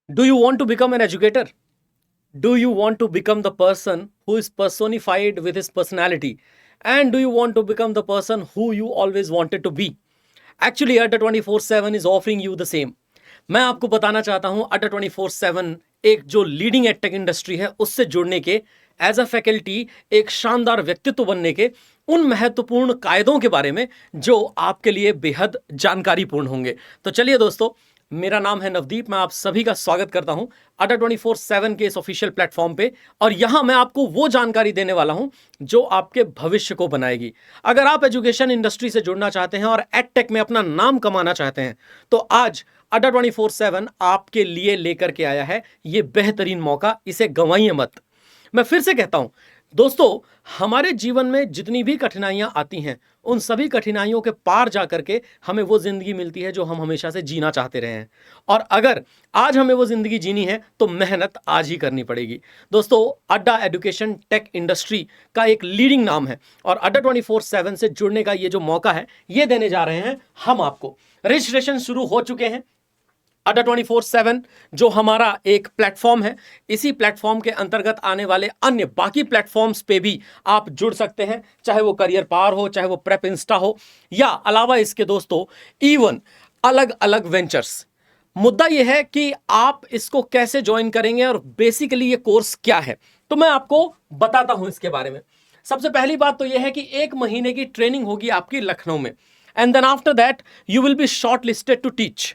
Do you want to become an educator? Do you want to become the person who is personified with his personality? And do you want to become the person who you always wanted to be? Actually, Adda 24/7 is offering you the same. मैं आपको बताना चाहता हूं अड्डा 24/7 एक जो leading edtech industry है उससे जुड़ने के एज अ फैकल्टी एक शानदार व्यक्तित्व बनने के उन महत्वपूर्ण कायदों के बारे में जो आपके लिए बेहद जानकारीपूर्ण होंगे। तो चलिए दोस्तों, मेरा नाम है नवदीप, मैं आप सभी का स्वागत करता हूं अड्डा 24/7 के इस ऑफिशियल प्लेटफॉर्म पे। और यहां मैं आपको वो जानकारी देने वाला हूं जो आपके भविष्य को बनाएगी। अगर आप एजुकेशन इंडस्ट्री से जुड़ना चाहते हैं और एडटेक में अपना नाम कमाना चाहते हैं तो आज अड्डा 24/7 आपके लिए लेकर के आया है ये बेहतरीन मौका, इसे गंवाइए मत। मैं फिर से कहता हूं दोस्तों, हमारे जीवन में जितनी भी कठिनाइयां आती हैं उन सभी कठिनाइयों के पार जाकर के हमें वो जिंदगी मिलती है जो हम हमेशा से जीना चाहते रहे हैं। और अगर आज हमें वो जिंदगी जीनी है तो मेहनत आज ही करनी पड़ेगी। दोस्तों, अड्डा एजुकेशन टेक इंडस्ट्री का एक लीडिंग नाम है और अड्डा 24/7 से जुड़ने का ये जो मौका है ये देने जा रहे हैं हम आपको। रजिस्ट्रेशन शुरू हो चुके हैं। अड्डा 24/7 जो हमारा एक प्लेटफॉर्म है, इसी प्लेटफॉर्म के अंतर्गत आने वाले अन्य बाकी प्लेटफॉर्म्स पे भी आप जुड़ सकते हैं, चाहे वो करियर पार हो, चाहे वो प्रेप इंस्टा हो, या अलावा इसके दोस्तों इवन अलग अलग वेंचर्स। मुद्दा यह है कि आप इसको कैसे ज्वाइन करेंगे और बेसिकली ये कोर्स क्या है, तो मैं आपको बताता हूं इसके बारे में। सबसे पहली बात तो यह है कि 1 महीने की ट्रेनिंग होगी आपकी लखनऊ में, and then after that you will be shortlisted to teach.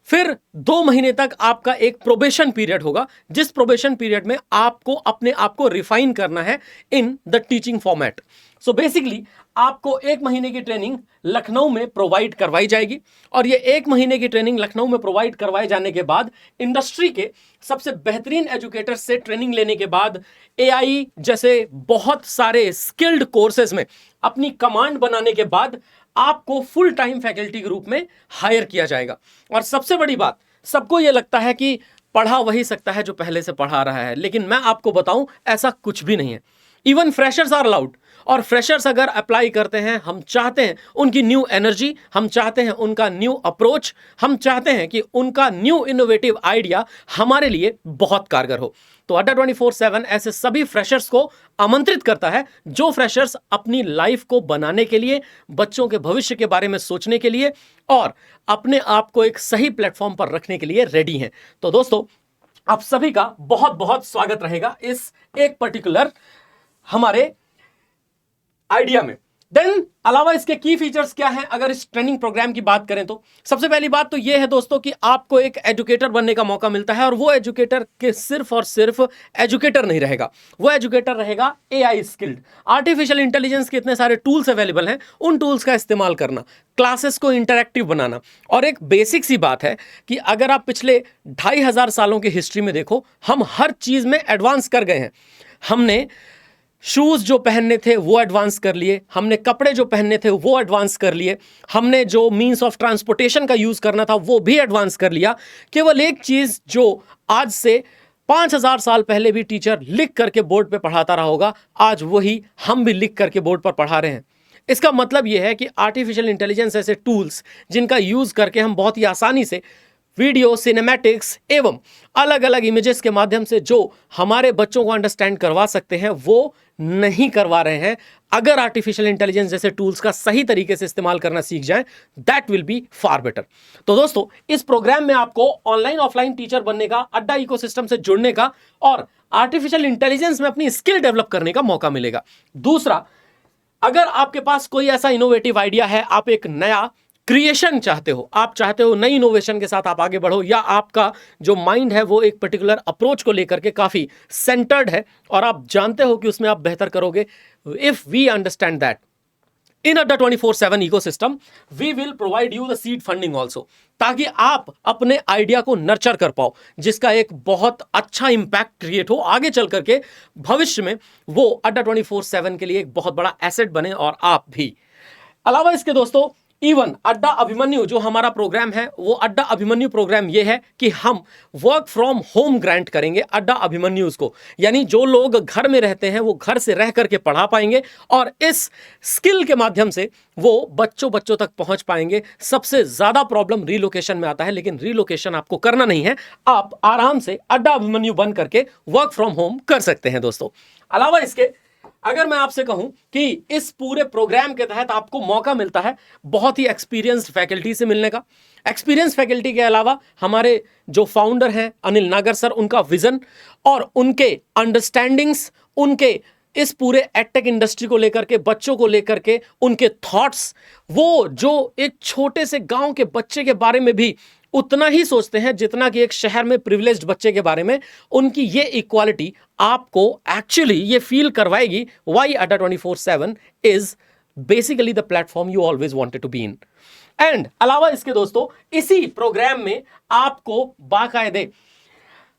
फिर 2 महीने तक आपका एक प्रोबेशन पीरियड होगा, जिस प्रोबेशन पीरियड में आपको अपने आप को रिफाइन करना है in the teaching format. So basically आपको 1 महीने की ट्रेनिंग लखनऊ में प्रोवाइड करवाई जाएगी और ये 1 महीने की ट्रेनिंग लखनऊ में प्रोवाइड करवाए जाने के बाद इंडस्ट्री के सबसे बेहतरीन एजुकेटर्स से ट्रेनिंग लेने के बाद एआई जैसे बहुत सारे स्किल्ड कोर्सेज में अपनी कमांड बनाने के बाद आपको फुल टाइम फैकल्टी के रूप में हायर किया जाएगा। और सबसे बड़ी बात, सबको यह लगता है कि पढ़ा वही सकता है जो पहले से पढ़ा रहा है, लेकिन मैं आपको बताऊं ऐसा कुछ भी नहीं है। इवन फ्रेशर्स आर अलाउड, और फ्रेशर्स अगर अप्लाई करते हैं, हम चाहते हैं उनकी न्यू एनर्जी, हम चाहते हैं उनका न्यू अप्रोच, हम चाहते हैं कि उनका न्यू इनोवेटिव आइडिया हमारे लिए बहुत कारगर हो। तो अड्डा 24/7 ऐसे सभी फ्रेशर्स को आमंत्रित करता है जो फ्रेशर्स अपनी लाइफ को बनाने के लिए, बच्चों के भविष्य के बारे में सोचने के लिए और अपने आप को एक सही प्लेटफॉर्म पर रखने के लिए रेडी हैं। तो दोस्तों, आप सभी का बहुत बहुत स्वागत रहेगा इस एक पर्टिकुलर हमारे आइडिया में। देन अलावा इसके की फीचर्स क्या हैं अगर इस ट्रेनिंग प्रोग्राम की बात करें तो सबसे पहली बात तो यह है दोस्तों कि आपको एक एजुकेटर बनने का मौका मिलता है, और वो एजुकेटर के सिर्फ और सिर्फ एजुकेटर नहीं रहेगा, वो एजुकेटर रहेगा एआई स्किल्ड। आर्टिफिशियल इंटेलिजेंस के इतने सारे टूल्स अवेलेबल हैं, उन टूल्स का इस्तेमाल करना, क्लासेस को इंटरैक्टिव बनाना। और एक बेसिक सी बात है कि अगर आप पिछले 2500 सालों की हिस्ट्री में देखो, हम हर चीज में एडवांस कर गए हैं। हमने शूज जो पहनने थे वो एडवांस कर लिए, हमने कपड़े जो पहनने थे वो एडवांस कर लिए, हमने जो मींस ऑफ ट्रांसपोर्टेशन का यूज करना था वो भी एडवांस कर लिया। केवल एक चीज जो आज से 5000 साल पहले भी टीचर लिख करके बोर्ड पे पढ़ाता रहा होगा, आज वही हम भी लिख करके बोर्ड पर पढ़ा रहे हैं। इसका मतलब यह है कि आर्टिफिशियल इंटेलिजेंस ऐसे टूल्स जिनका यूज करके हम बहुत ही आसानी से वीडियो, सिनेमैटिक्स एवं अलग अलग इमेजेस के माध्यम से जो हमारे बच्चों को अंडरस्टैंड करवा सकते हैं वो नहीं करवा रहे हैं। अगर आर्टिफिशियल इंटेलिजेंस जैसे टूल्स का सही तरीके से इस्तेमाल करना सीख जाएं, that will be far better. तो दोस्तों, इस प्रोग्राम में आपको ऑनलाइन ऑफलाइन टीचर बनने का, अड्डा इकोसिस्टम से जुड़ने का और आर्टिफिशियल इंटेलिजेंस में अपनी स्किल डेवलप करने का मौका मिलेगा। दूसरा, अगर आपके पास कोई ऐसा इनोवेटिव आइडिया है, आप एक नया क्रिएशन चाहते हो, आप चाहते हो नई इनोवेशन के साथ आप आगे बढ़ो, या आपका जो माइंड है वो एक पर्टिकुलर अप्रोच को लेकर के काफी सेंटर्ड है और आप जानते हो कि उसमें आप बेहतर करोगे, if we understand that in Adda 24/7 ecosystem we will provide you the seed funding also, ताकि आप अपने आइडिया को नर्चर कर पाओ, जिसका एक बहुत अच्छा इंपैक्ट क्रिएट हो आगे चल करके भविष्य में, वो अड्डा 24/7 के लिए एक बहुत बड़ा एसेट बने और आप भी। अलावा इसके दोस्तों, इवन अड्डा अभिमन्यु जो हमारा प्रोग्राम है, वो अड्डा अभिमन्यु प्रोग्राम ये है कि हम वर्क फ्रॉम होम ग्रांट करेंगे अड्डा अभिमन्युज को, यानी जो लोग घर में रहते हैं वो घर से रह करके पढ़ा पाएंगे और इस स्किल के माध्यम से वो बच्चों तक पहुंच पाएंगे। सबसे ज्यादा प्रॉब्लम रीलोकेशन में आता है, लेकिन रीलोकेशन आपको करना नहीं है, आप आराम से अड्डा अभिमन्यु बन करके वर्क फ्रॉम होम कर सकते हैं दोस्तों। अलावा इसके अगर मैं आपसे कहूं कि इस पूरे प्रोग्राम के तहत आपको मौका मिलता है बहुत ही एक्सपीरियंस्ड फैकल्टी से मिलने का। एक्सपीरियंस फैकल्टी के अलावा हमारे जो फाउंडर हैं अनिल नागर सर, उनका विजन और उनके अंडरस्टैंडिंग्स, उनके इस पूरे एडटेक इंडस्ट्री को लेकर के, बच्चों को लेकर के उनके थॉट्स, वो जो एक छोटे से गांव के बच्चे के बारे में भी उतना ही सोचते हैं जितना कि एक शहर में प्रिविलेज्ड बच्चे के बारे में, उनकी ये इक्वालिटी आपको एक्चुअली ये फील करवाएगी why Adda 24/7 is basically the platform you always wanted to be in. And अलावा इसके दोस्तों, इसी प्रोग्राम में आपको बाकायदे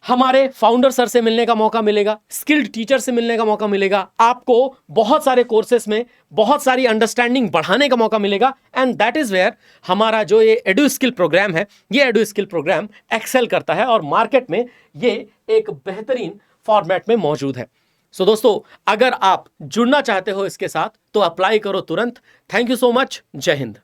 हमारे फाउंडर सर से मिलने का मौका मिलेगा, स्किल्ड टीचर से मिलने का मौका मिलेगा, आपको बहुत सारे कोर्सेस में बहुत सारी अंडरस्टैंडिंग बढ़ाने का मौका मिलेगा। एंड दैट इज वेयर हमारा जो ये एडु स्किल प्रोग्राम है, ये एडु स्किल प्रोग्राम एक्सेल करता है और मार्केट में ये एक बेहतरीन फॉर्मेट में मौजूद है। सो दोस्तों, अगर आप जुड़ना चाहते हो इसके साथ तो अप्लाई करो तुरंत। Thank you so much. जय हिंद।